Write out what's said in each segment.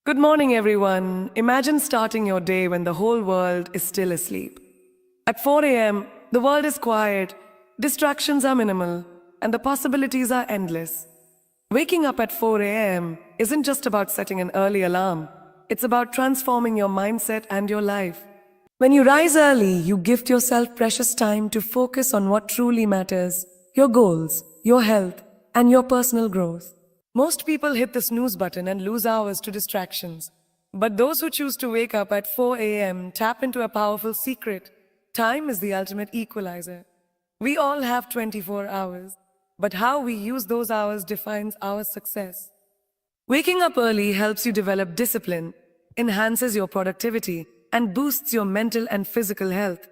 Good morning, everyone. Imagine starting your day when the whole world is still asleep. At 4 a.m., the world is quiet, distractions are minimal, and the possibilities are endless. Waking up at 4 a.m. isn't just about setting an early alarm, it's about transforming your mindset and your life. When you rise early, you gift yourself precious time to focus on what truly matters: your goals, your health, and your personal growth. Most people hit the snooze button and lose hours to distractions. But those who choose to wake up at 4 a.m. tap into a powerful secret. Time is the ultimate equalizer. We all have 24 hours, but how we use those hours defines our success. Waking up early helps you develop discipline, enhances your productivity, and boosts your mental and physical health.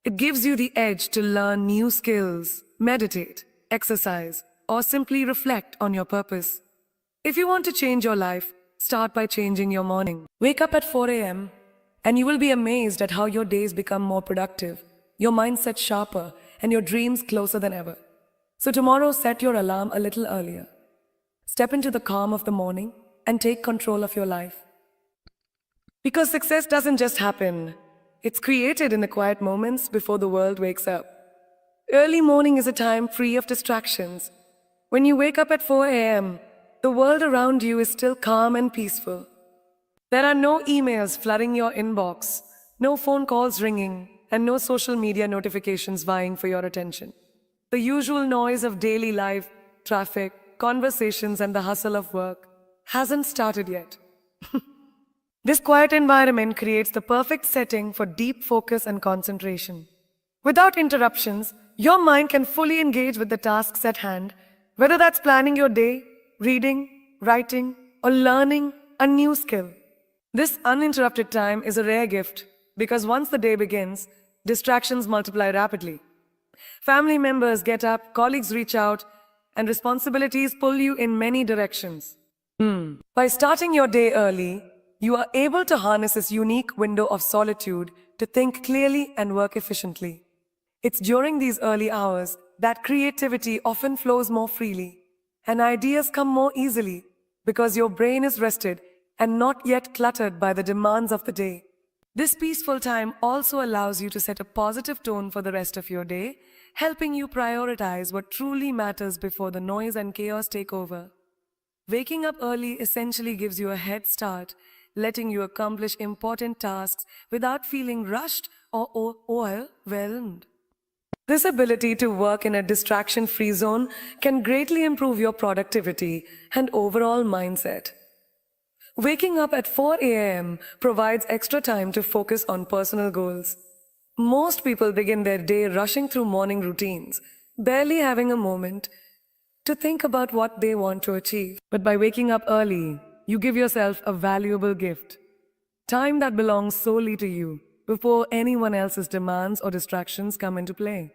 It gives you the edge to learn new skills, meditate, exercise, or simply reflect on your purpose. If you want to change your life, start by changing your morning. Wake up at 4 a.m. and you will be amazed at how your days become more productive, your mindset sharper, and your dreams closer than ever. So tomorrow, set your alarm a little earlier. Step into the calm of the morning and take control of your life. Because success doesn't just happen, it's created in the quiet moments before the world wakes up. Early morning is a time free of distractions. When you wake up at 4 a.m., the world around you is still calm and peaceful. There are no emails flooding your inbox, no phone calls ringing, and no social media notifications vying for your attention. The usual noise of daily life, traffic, conversations, and the hustle of work hasn't started yet. This quiet environment creates the perfect setting for deep focus and concentration. Without interruptions, your mind can fully engage with the tasks at hand, whether that's planning your day, reading, writing, or learning a new skill. This uninterrupted time is a rare gift because once the day begins, distractions multiply rapidly. Family members get up, colleagues reach out, and responsibilities pull you in many directions. By starting your day early, you are able to harness this unique window of solitude to think clearly and work efficiently. It's during these early hours that creativity often flows more freely, and ideas come more easily because your brain is rested and not yet cluttered by the demands of the day. This peaceful time also allows you to set a positive tone for the rest of your day, helping you prioritize what truly matters before the noise and chaos take over. Waking up early essentially gives you a head start, letting you accomplish important tasks without feeling rushed or overwhelmed. This ability to work in a distraction-free zone can greatly improve your productivity and overall mindset. Waking up at 4 a.m. provides extra time to focus on personal goals. Most people begin their day rushing through morning routines, barely having a moment to think about what they want to achieve. But by waking up early, you give yourself a valuable gift, time that belongs solely to you, before anyone else's demands or distractions come into play.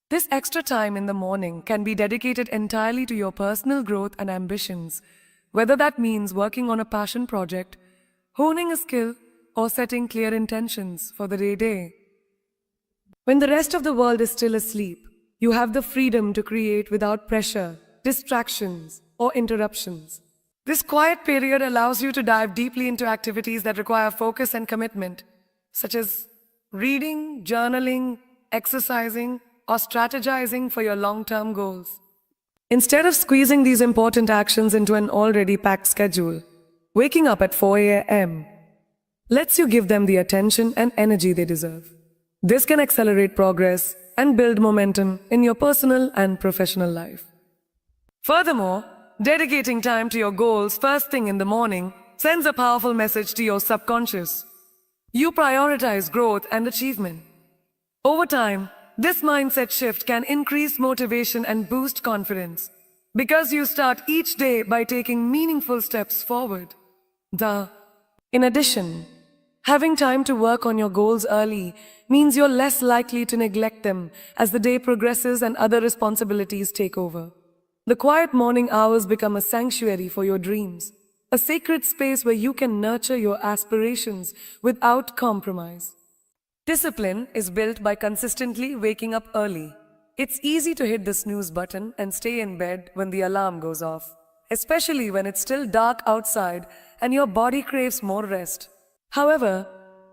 This extra time in the morning can be dedicated entirely to your personal growth and ambitions, whether that means working on a passion project, honing a skill, or setting clear intentions for the day. When the rest of the world is still asleep, you have the freedom to create without pressure, distractions, or interruptions. This quiet period allows you to dive deeply into activities that require focus and commitment, such as reading, journaling, exercising, or strategizing for your long-term goals. Instead of squeezing these important actions into an already packed schedule, waking up at 4 a.m. lets you give them the attention and energy they deserve. This can accelerate progress and build momentum in your personal and professional life. Furthermore, dedicating time to your goals first thing in the morning sends a powerful message to your subconscious. You prioritize growth and achievement. Over time, this mindset shift can increase motivation and boost confidence because you start each day by taking meaningful steps forward. In addition, having time to work on your goals early means you're less likely to neglect them as the day progresses and other responsibilities take over. The quiet morning hours become a sanctuary for your dreams, a sacred space where you can nurture your aspirations without compromise. Discipline is built by consistently waking up early. It's easy to hit the snooze button and stay in bed when the alarm goes off. especially when it's still dark outside and your body craves more rest. However,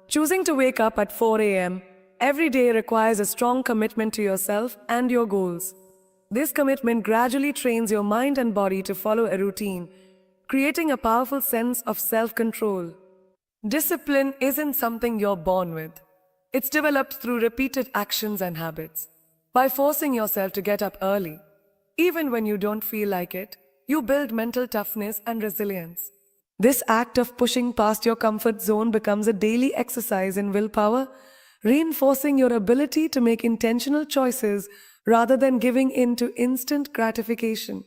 choosing to wake up at 4 a.m. every day requires a strong commitment to yourself and your goals. This commitment gradually trains your mind and body to follow a routine, creating a powerful sense of self-control. Discipline isn't something you're born with. It's developed through repeated actions and habits. By forcing yourself to get up early, even when you don't feel like it, you build mental toughness and resilience. This act of pushing past your comfort zone becomes a daily exercise in willpower, reinforcing your ability to make intentional choices rather than giving in to instant gratification.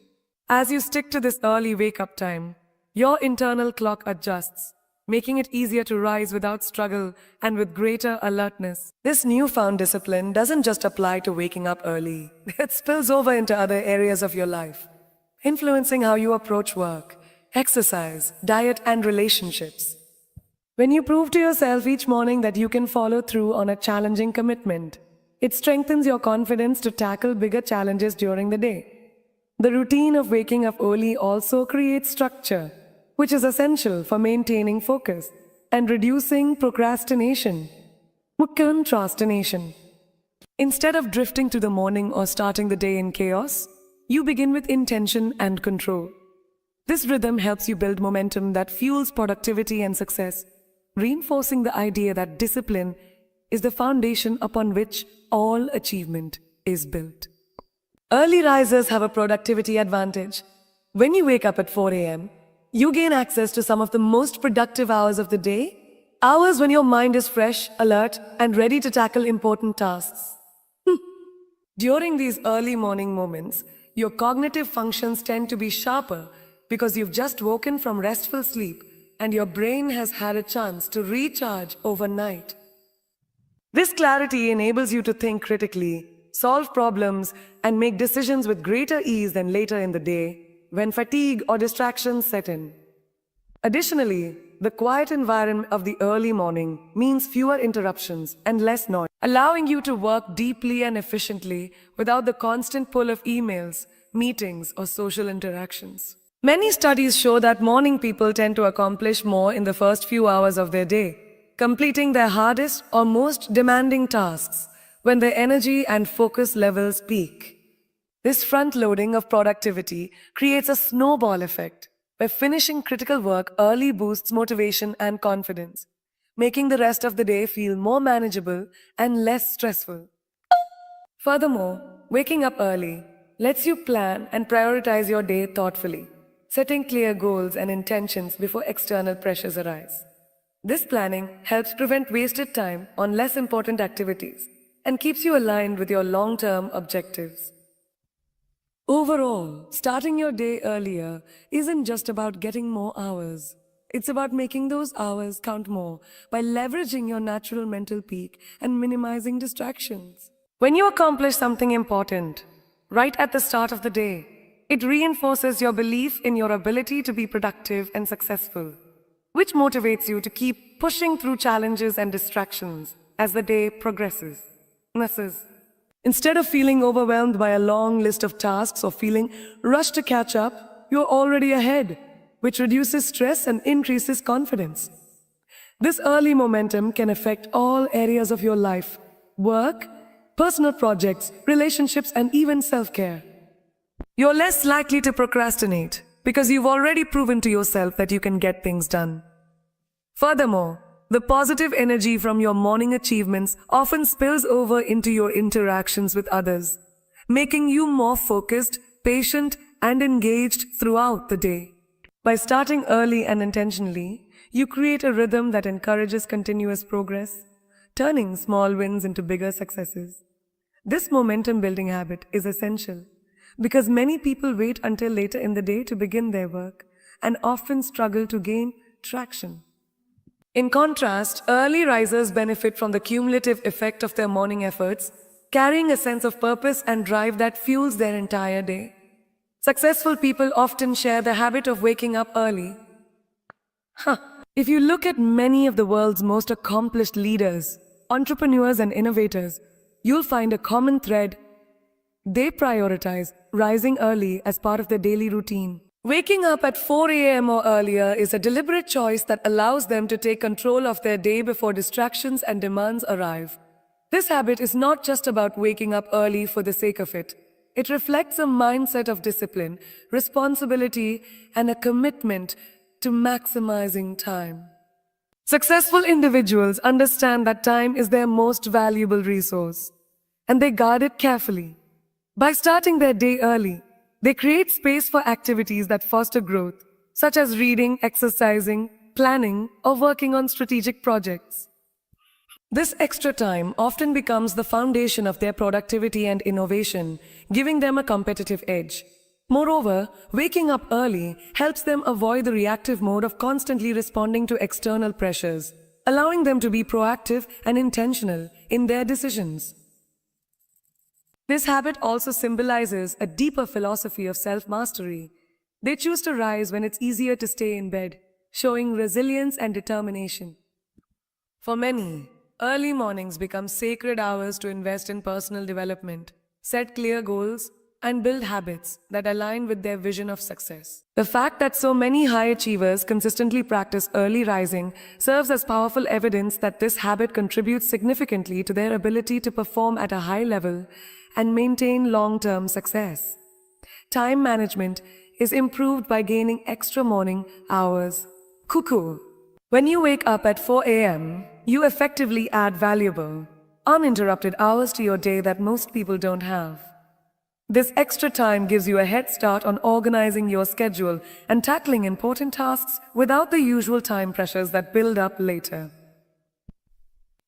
As you stick to this early wake-up time, your internal clock adjusts, making it easier to rise without struggle and with greater alertness. This newfound discipline doesn't just apply to waking up early, it spills over into other areas of your life, influencing how you approach work, exercise, diet, and relationships. When you prove to yourself each morning that you can follow through on a challenging commitment, it strengthens your confidence to tackle bigger challenges during the day. The routine of waking up early also creates structure, which is essential for maintaining focus and reducing procrastination. Instead of drifting to the morning or starting the day in chaos, you begin with intention and control. This rhythm helps you build momentum that fuels productivity and success, reinforcing the idea that discipline is the foundation upon which all achievement is built. Early risers have a productivity advantage. When you wake up at 4 a.m., you gain access to some of the most productive hours of the day, hours when your mind is fresh, alert, and ready to tackle important tasks. During these early morning moments, your cognitive functions tend to be sharper because you've just woken from restful sleep and your brain has had a chance to recharge overnight. This clarity enables you to think critically, solve problems, and make decisions with greater ease than later in the day, when fatigue or distractions set in. Additionally, the quiet environment of the early morning means fewer interruptions and less noise, allowing you to work deeply and efficiently without the constant pull of emails, meetings, or social interactions. Many studies show that morning people tend to accomplish more in the first few hours of their day, completing their hardest or most demanding tasks when their energy and focus levels peak. This front-loading of productivity creates a snowball effect, where finishing critical work early boosts motivation and confidence, making the rest of the day feel more manageable and less stressful. Furthermore, waking up early lets you plan and prioritize your day thoughtfully, setting clear goals and intentions before external pressures arise. This planning helps prevent wasted time on less important activities and keeps you aligned with your long-term objectives. Overall, starting your day earlier isn't just about getting more hours. It's about making those hours count more by leveraging your natural mental peak and minimizing distractions. When you accomplish something important right at the start of the day, it reinforces your belief in your ability to be productive and successful, which motivates you to keep pushing through challenges and distractions as the day progresses. Instead of feeling overwhelmed by a long list of tasks or feeling rushed to catch up, you're already ahead, which reduces stress and increases confidence. This early momentum can affect all areas of your life: work, personal projects, relationships, and even self-care. You're less likely to procrastinate because you've already proven to yourself that you can get things done. Furthermore, the positive energy from your morning achievements often spills over into your interactions with others, making you more focused, patient, and engaged throughout the day. By starting early and intentionally, you create a rhythm that encourages continuous progress, turning small wins into bigger successes. This momentum-building habit is essential because many people wait until later in the day to begin their work and often struggle to gain traction. In contrast, early risers benefit from the cumulative effect of their morning efforts, carrying a sense of purpose and drive that fuels their entire day. Successful people often share the habit of waking up early. If you look at many of the world's most accomplished leaders, entrepreneurs, and innovators, you'll find a common thread. They prioritize rising early as part of their daily routine. Waking up at 4 a.m. or earlier is a deliberate choice that allows them to take control of their day before distractions and demands arrive. This habit is not just about waking up early for the sake of it. It reflects a mindset of discipline, responsibility, and a commitment to maximizing time. Successful individuals understand that time is their most valuable resource, and they guard it carefully. By starting their day early, they create space for activities that foster growth, such as reading, exercising, planning, or working on strategic projects. This extra time often becomes the foundation of their productivity and innovation, giving them a competitive edge. Moreover, waking up early helps them avoid the reactive mode of constantly responding to external pressures, allowing them to be proactive and intentional in their decisions. This habit also symbolizes a deeper philosophy of self-mastery. They choose to rise when it's easier to stay in bed, showing resilience and determination. For many, early mornings become sacred hours to invest in personal development, set clear goals, and build habits that align with their vision of success. The fact that so many high achievers consistently practice early rising serves as powerful evidence that this habit contributes significantly to their ability to perform at a high level and maintain long-term success. Time management is improved by gaining extra morning hours. Cuckoo. When you wake up at 4 a.m., you effectively add valuable, uninterrupted hours to your day that most people don't have. This extra time gives you a head start on organizing your schedule and tackling important tasks without the usual time pressures that build up later.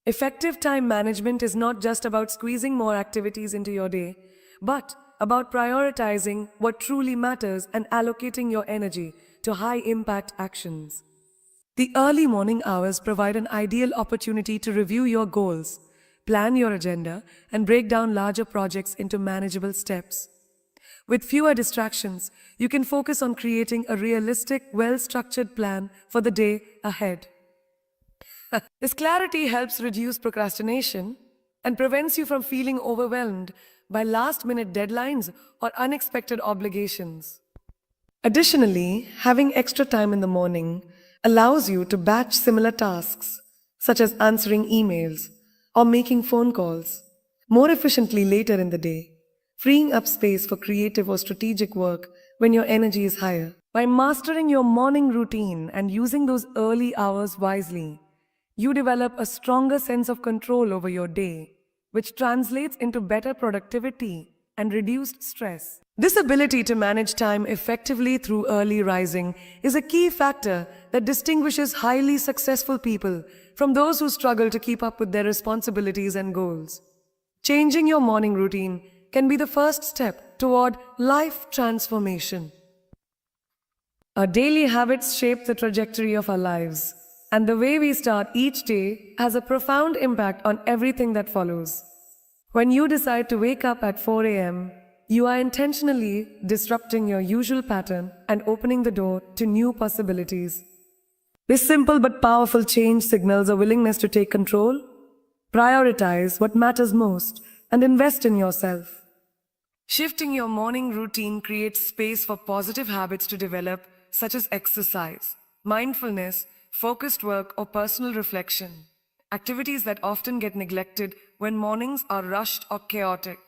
Effective time management is not just about squeezing more activities into your day, but about prioritizing what truly matters and allocating your energy to high-impact actions. The early morning hours provide an ideal opportunity to review your goals, plan your agenda, and break down larger projects into manageable steps. With fewer distractions, you can focus on creating a realistic, well-structured plan for the day ahead. This clarity helps reduce procrastination and prevents you from feeling overwhelmed by last-minute deadlines or unexpected obligations. Additionally, having extra time in the morning allows you to batch similar tasks, such as answering emails or making phone calls, more efficiently later in the day, freeing up space for creative or strategic work when your energy is higher. By mastering your morning routine and using those early hours wisely, you develop a stronger sense of control over your day, which translates into better productivity and reduced stress. This ability to manage time effectively through early rising is a key factor that distinguishes highly successful people from those who struggle to keep up with their responsibilities and goals. Changing your morning routine can be the first step toward life transformation. Our daily habits shape the trajectory of our lives, and the way we start each day has a profound impact on everything that follows. When you decide to wake up at 4 a.m., you are intentionally disrupting your usual pattern and opening the door to new possibilities. This simple but powerful change signals a willingness to take control, prioritize what matters most, and invest in yourself. Shifting your morning routine creates space for positive habits to develop, such as exercise, mindfulness, focused work, or personal reflection, activities that often get neglected when mornings are rushed or chaotic.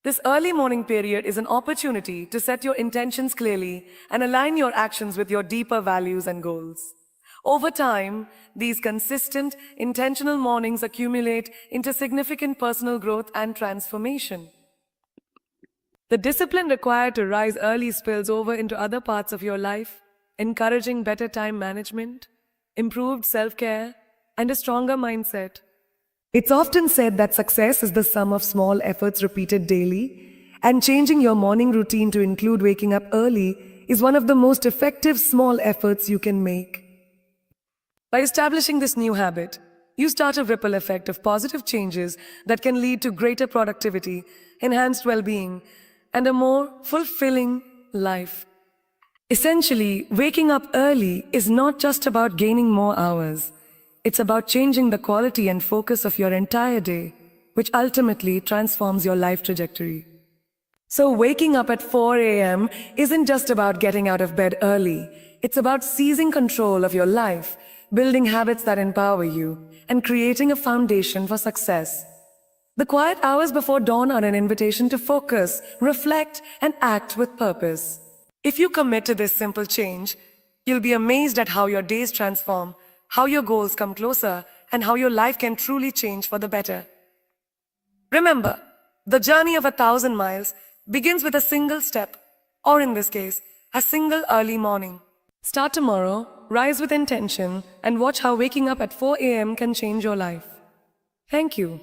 This early morning period is an opportunity to set your intentions clearly and align your actions with your deeper values and goals. Over time, these consistent, intentional mornings accumulate into significant personal growth and transformation. The discipline required to rise early spills over into other parts of your life, encouraging better time management, improved self-care, and a stronger mindset. It's often said that success is the sum of small efforts repeated daily, and changing your morning routine to include waking up early is one of the most effective small efforts you can make. By establishing this new habit, you start a ripple effect of positive changes that can lead to greater productivity, enhanced well-being, and a more fulfilling life. Essentially, waking up early is not just about gaining more hours. It's about changing the quality and focus of your entire day, which ultimately transforms your life trajectory. So, waking up at 4 a.m. isn't just about getting out of bed early. It's about seizing control of your life, building habits that empower you, and creating a foundation for success. The quiet hours before dawn are an invitation to focus, reflect, and act with purpose. If you commit to this simple change, you'll be amazed at how your days transform, how your goals come closer, and how your life can truly change for the better. Remember, the journey of 1,000 miles begins with a single step, or in this case, a single early morning. Start tomorrow, rise with intention, and watch how waking up at 4 a.m. can change your life. Thank you.